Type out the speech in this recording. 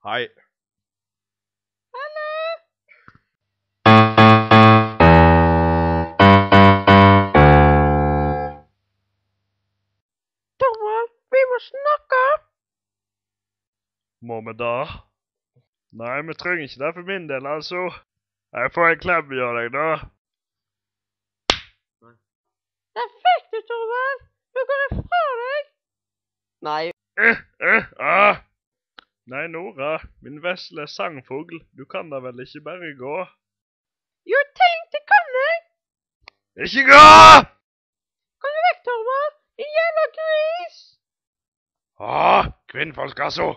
Hei. Torvald, vi må snakke. Må vi da? Nei, vi trenger ikke det for min del, altså. Jeg får en klem i deg, da. Der fikk du, Torvald. Nå går jeg fra deg. Nei. Nei, Nora, min vesle sangfugl, du kan da vel ikke bare gå? Jo, tenk, det kan jeg. Ikke gå! Kom deg vekk, Torvald. Din jævla gris. Kvinnfolk, altså.